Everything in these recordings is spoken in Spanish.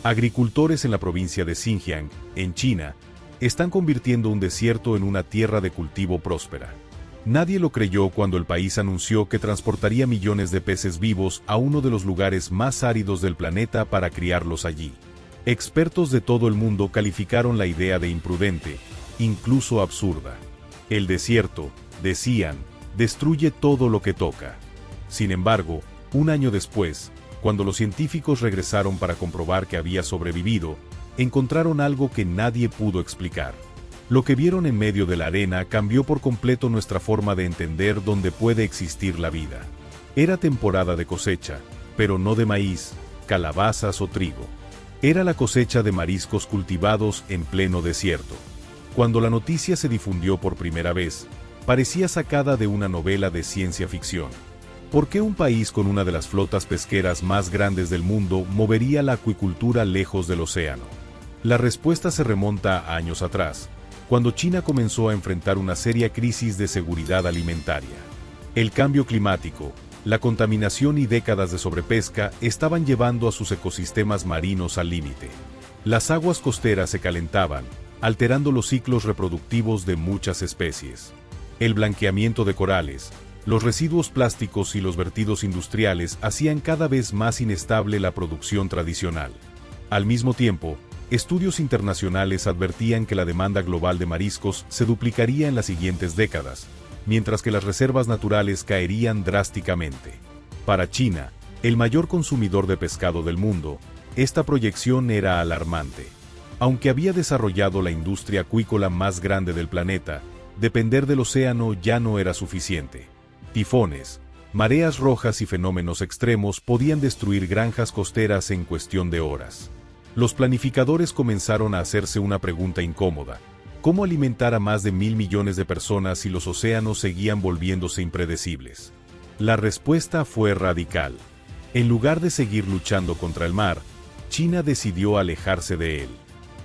Agricultores en la provincia de Xinjiang, en China, están convirtiendo un desierto en una tierra de cultivo próspera. Nadie lo creyó cuando el país anunció que transportaría millones de peces vivos a uno de los lugares más áridos del planeta para criarlos allí. Expertos de todo el mundo calificaron la idea de imprudente, incluso absurda. El desierto, decían, destruye todo lo que toca. Sin embargo, un año después, cuando los científicos regresaron para comprobar que había sobrevivido, encontraron algo que nadie pudo explicar. Lo que vieron en medio de la arena cambió por completo nuestra forma de entender dónde puede existir la vida. Era temporada de cosecha, pero no de maíz, calabazas o trigo. Era la cosecha de mariscos cultivados en pleno desierto. Cuando la noticia se difundió por primera vez, parecía sacada de una novela de ciencia ficción. ¿Por qué un país con una de las flotas pesqueras más grandes del mundo movería la acuicultura lejos del océano? La respuesta se remonta a años atrás, cuando China comenzó a enfrentar una seria crisis de seguridad alimentaria. El cambio climático, la contaminación y décadas de sobrepesca estaban llevando a sus ecosistemas marinos al límite. Las aguas costeras se calentaban, alterando los ciclos reproductivos de muchas especies. El blanqueamiento de corales, los residuos plásticos y los vertidos industriales hacían cada vez más inestable la producción tradicional. Al mismo tiempo, estudios internacionales advertían que la demanda global de mariscos se duplicaría en las siguientes décadas, mientras que las reservas naturales caerían drásticamente. Para China, el mayor consumidor de pescado del mundo, esta proyección era alarmante. Aunque había desarrollado la industria acuícola más grande del planeta, depender del océano ya no era suficiente. Tifones, mareas rojas y fenómenos extremos podían destruir granjas costeras en cuestión de horas. Los planificadores comenzaron a hacerse una pregunta incómoda: ¿cómo alimentar a más de 1.000 millones de personas si los océanos seguían volviéndose impredecibles? La respuesta fue radical. En lugar de seguir luchando contra el mar, China decidió alejarse de él.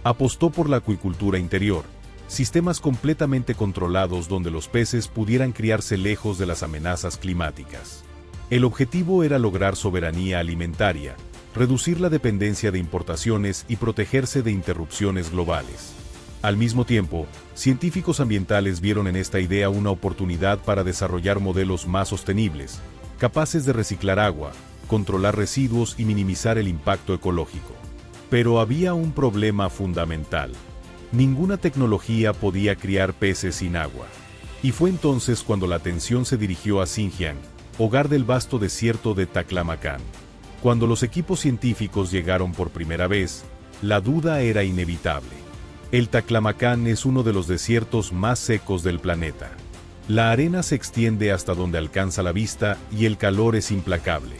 Apostó por la acuicultura interior, sistemas completamente controlados donde los peces pudieran criarse lejos de las amenazas climáticas. El objetivo era lograr soberanía alimentaria, reducir la dependencia de importaciones y protegerse de interrupciones globales. Al mismo tiempo, científicos ambientales vieron en esta idea una oportunidad para desarrollar modelos más sostenibles, capaces de reciclar agua, controlar residuos y minimizar el impacto ecológico. Pero había un problema fundamental. Ninguna tecnología podía criar peces sin agua. Y fue entonces cuando la atención se dirigió a Xinjiang, hogar del vasto desierto de Taklamakan. Cuando los equipos científicos llegaron por primera vez, la duda era inevitable. El Taklamakan es uno de los desiertos más secos del planeta. La arena se extiende hasta donde alcanza la vista y el calor es implacable.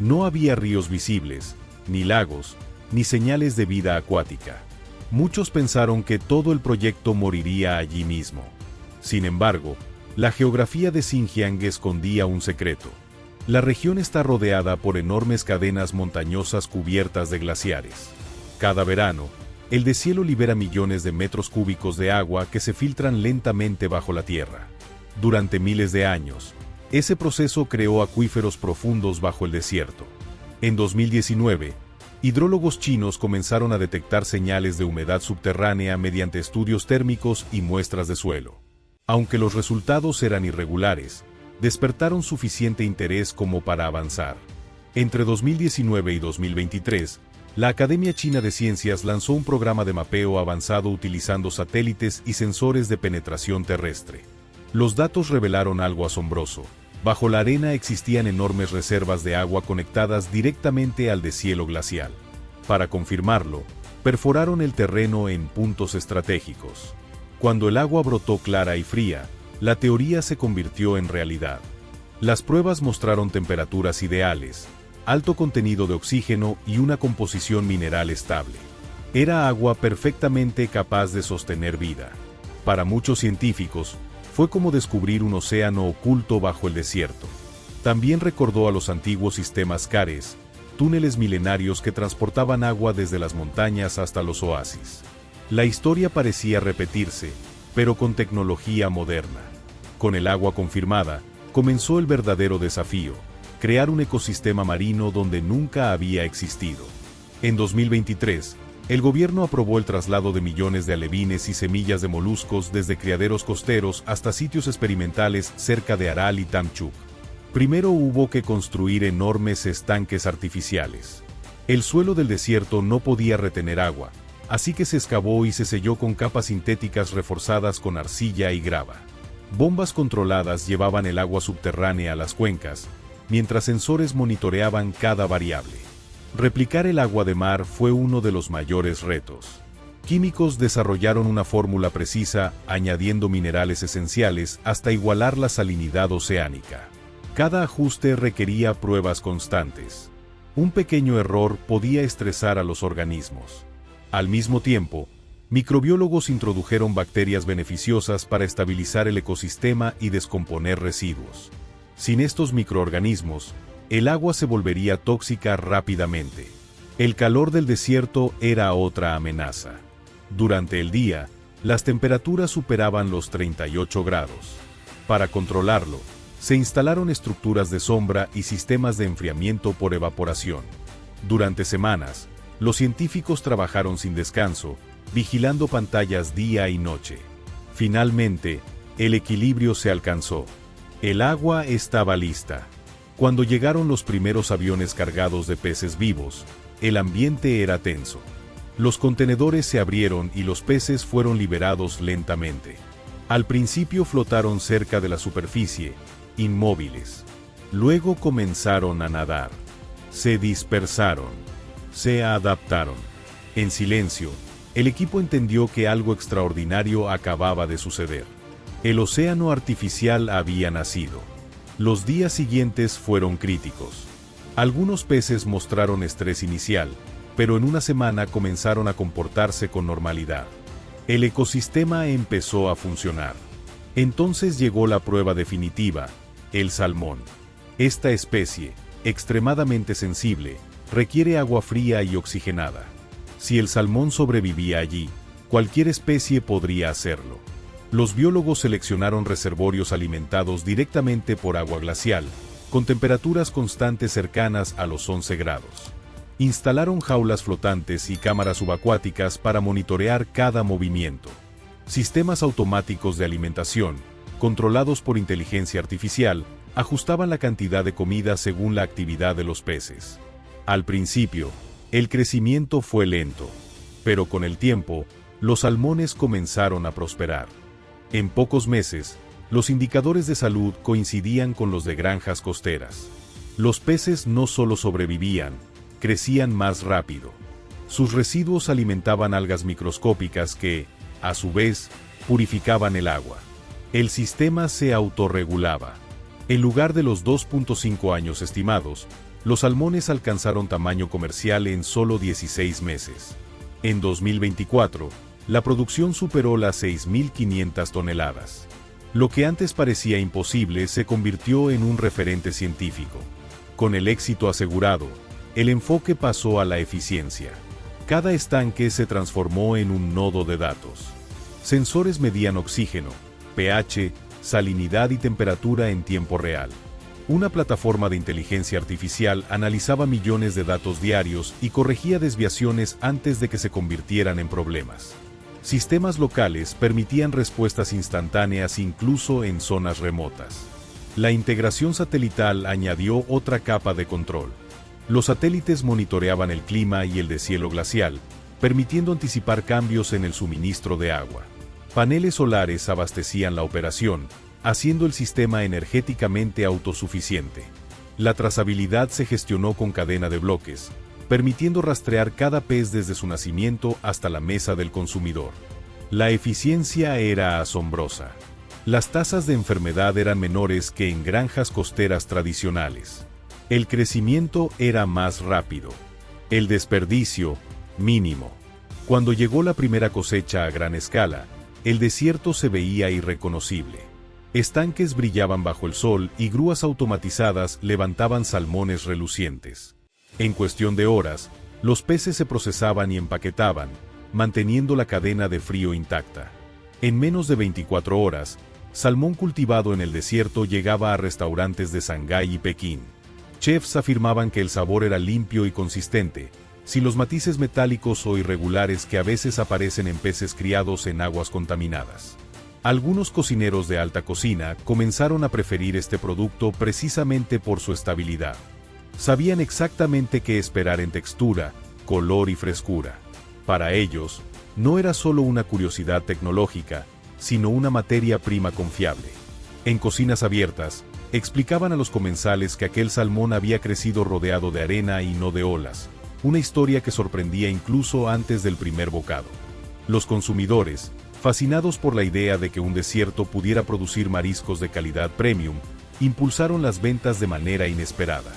No había ríos visibles, ni lagos, ni señales de vida acuática. Muchos pensaron que todo el proyecto moriría allí mismo. Sin embargo, la geografía de Xinjiang escondía un secreto. La región está rodeada por enormes cadenas montañosas cubiertas de glaciares. Cada verano, el deshielo libera millones de metros cúbicos de agua que se filtran lentamente bajo la tierra. Durante miles de años, ese proceso creó acuíferos profundos bajo el desierto. En 2019, hidrólogos chinos comenzaron a detectar señales de humedad subterránea mediante estudios térmicos y muestras de suelo. Aunque los resultados eran irregulares, despertaron suficiente interés como para avanzar. Entre 2019 y 2023, la Academia China de Ciencias lanzó un programa de mapeo avanzado utilizando satélites y sensores de penetración terrestre. Los datos revelaron algo asombroso. Bajo la arena existían enormes reservas de agua conectadas directamente al deshielo glacial. Para confirmarlo, perforaron el terreno en puntos estratégicos. Cuando el agua brotó clara y fría, la teoría se convirtió en realidad. Las pruebas mostraron temperaturas ideales, alto contenido de oxígeno y una composición mineral estable. Era agua perfectamente capaz de sostener vida. Para muchos científicos, fue como descubrir un océano oculto bajo el desierto. También recordó a los antiguos sistemas CARES, túneles milenarios que transportaban agua desde las montañas hasta los oasis. La historia parecía repetirse, pero con tecnología moderna. Con el agua confirmada, comenzó el verdadero desafío: crear un ecosistema marino donde nunca había existido. En 2023, el gobierno aprobó el traslado de millones de alevines y semillas de moluscos desde criaderos costeros hasta sitios experimentales cerca de Aral y Tamchuk. Primero hubo que construir enormes estanques artificiales. El suelo del desierto no podía retener agua, así que se excavó y se selló con capas sintéticas reforzadas con arcilla y grava. Bombas controladas llevaban el agua subterránea a las cuencas, mientras sensores monitoreaban cada variable. Replicar el agua de mar fue uno de los mayores retos. Químicos desarrollaron una fórmula precisa, añadiendo minerales esenciales hasta igualar la salinidad oceánica. Cada ajuste requería pruebas constantes. Un pequeño error podía estresar a los organismos. Al mismo tiempo, microbiólogos introdujeron bacterias beneficiosas para estabilizar el ecosistema y descomponer residuos. Sin estos microorganismos, el agua se volvería tóxica rápidamente. El calor del desierto era otra amenaza. Durante el día, las temperaturas superaban los 38 grados. Para controlarlo, se instalaron estructuras de sombra y sistemas de enfriamiento por evaporación. Durante semanas, los científicos trabajaron sin descanso, vigilando pantallas día y noche. Finalmente, el equilibrio se alcanzó. El agua estaba lista. Cuando llegaron los primeros aviones cargados de peces vivos, el ambiente era tenso. Los contenedores se abrieron y los peces fueron liberados lentamente. Al principio flotaron cerca de la superficie, inmóviles. Luego comenzaron a nadar. Se dispersaron. Se adaptaron. En silencio, el equipo entendió que algo extraordinario acababa de suceder. El océano artificial había nacido. Los días siguientes fueron críticos. Algunos peces mostraron estrés inicial, pero en una semana comenzaron a comportarse con normalidad. El ecosistema empezó a funcionar. Entonces llegó la prueba definitiva, el salmón. Esta especie, extremadamente sensible, requiere agua fría y oxigenada. Si el salmón sobrevivía allí, cualquier especie podría hacerlo. Los biólogos seleccionaron reservorios alimentados directamente por agua glacial, con temperaturas constantes cercanas a los 11 grados. Instalaron jaulas flotantes y cámaras subacuáticas para monitorear cada movimiento. Sistemas automáticos de alimentación, controlados por inteligencia artificial, ajustaban la cantidad de comida según la actividad de los peces. Al principio, el crecimiento fue lento, pero con el tiempo, los salmones comenzaron a prosperar. En pocos meses, los indicadores de salud coincidían con los de granjas costeras. Los peces no solo sobrevivían, crecían más rápido. Sus residuos alimentaban algas microscópicas que, a su vez, purificaban el agua. El sistema se autorregulaba. En lugar de los 2.5 años estimados, los salmones alcanzaron tamaño comercial en solo 16 meses. En 2024, la producción superó las 6.500 toneladas. Lo que antes parecía imposible se convirtió en un referente científico. Con el éxito asegurado, el enfoque pasó a la eficiencia. Cada estanque se transformó en un nodo de datos. Sensores medían oxígeno, pH, salinidad y temperatura en tiempo real. Una plataforma de inteligencia artificial analizaba millones de datos diarios y corregía desviaciones antes de que se convirtieran en problemas. Sistemas locales permitían respuestas instantáneas incluso en zonas remotas. La integración satelital añadió otra capa de control. Los satélites monitoreaban el clima y el deshielo glacial, permitiendo anticipar cambios en el suministro de agua. Paneles solares abastecían la operación, haciendo el sistema energéticamente autosuficiente. La trazabilidad se gestionó con cadena de bloques, permitiendo rastrear cada pez desde su nacimiento hasta la mesa del consumidor. La eficiencia era asombrosa. Las tasas de enfermedad eran menores que en granjas costeras tradicionales. El crecimiento era más rápido. El desperdicio, mínimo. Cuando llegó la primera cosecha a gran escala, el desierto se veía irreconocible. Estanques brillaban bajo el sol y grúas automatizadas levantaban salmones relucientes. En cuestión de horas, los peces se procesaban y empaquetaban, manteniendo la cadena de frío intacta. En menos de 24 horas, salmón cultivado en el desierto llegaba a restaurantes de Shanghái y Pekín. Chefs afirmaban que el sabor era limpio y consistente, sin los matices metálicos o irregulares que a veces aparecen en peces criados en aguas contaminadas. Algunos cocineros de alta cocina comenzaron a preferir este producto precisamente por su estabilidad. Sabían exactamente qué esperar en textura, color y frescura. Para ellos, no era solo una curiosidad tecnológica, sino una materia prima confiable. En cocinas abiertas, explicaban a los comensales que aquel salmón había crecido rodeado de arena y no de olas, una historia que sorprendía incluso antes del primer bocado. Los consumidores, fascinados por la idea de que un desierto pudiera producir mariscos de calidad premium, impulsaron las ventas de manera inesperada.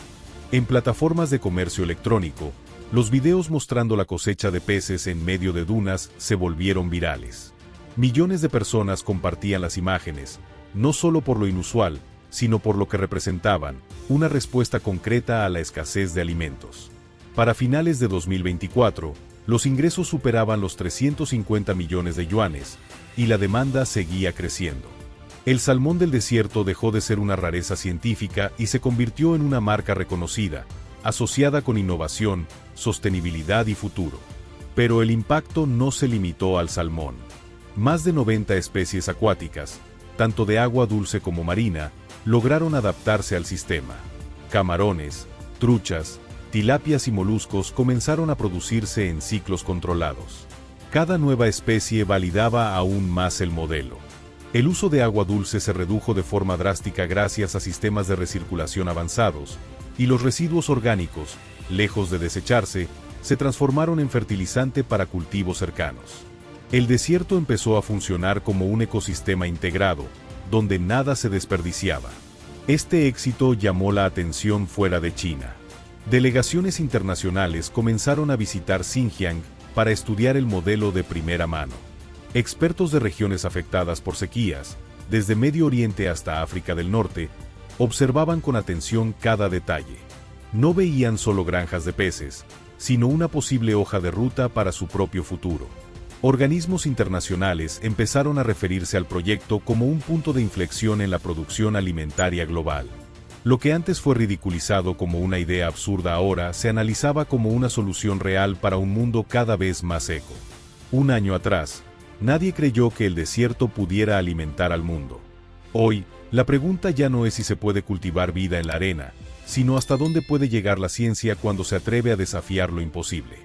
En plataformas de comercio electrónico, los videos mostrando la cosecha de peces en medio de dunas se volvieron virales. Millones de personas compartían las imágenes, no solo por lo inusual, sino por lo que representaban, una respuesta concreta a la escasez de alimentos. Para finales de 2024, los ingresos superaban los 350 millones de yuanes, y la demanda seguía creciendo. El salmón del desierto dejó de ser una rareza científica y se convirtió en una marca reconocida, asociada con innovación, sostenibilidad y futuro. Pero el impacto no se limitó al salmón. Más de 90 especies acuáticas, tanto de agua dulce como marina, lograron adaptarse al sistema. Camarones, truchas, tilapias y moluscos comenzaron a producirse en ciclos controlados. Cada nueva especie validaba aún más el modelo. El uso de agua dulce se redujo de forma drástica gracias a sistemas de recirculación avanzados, y los residuos orgánicos, lejos de desecharse, se transformaron en fertilizante para cultivos cercanos. El desierto empezó a funcionar como un ecosistema integrado, donde nada se desperdiciaba. Este éxito llamó la atención fuera de China. Delegaciones internacionales comenzaron a visitar Xinjiang para estudiar el modelo de primera mano. Expertos de regiones afectadas por sequías, desde Medio Oriente hasta África del Norte, observaban con atención cada detalle. No veían solo granjas de peces, sino una posible hoja de ruta para su propio futuro. Organismos internacionales empezaron a referirse al proyecto como un punto de inflexión en la producción alimentaria global. Lo que antes fue ridiculizado como una idea absurda ahora se analizaba como una solución real para un mundo cada vez más seco. Un año atrás, nadie creyó que el desierto pudiera alimentar al mundo. Hoy, la pregunta ya no es si se puede cultivar vida en la arena, sino hasta dónde puede llegar la ciencia cuando se atreve a desafiar lo imposible.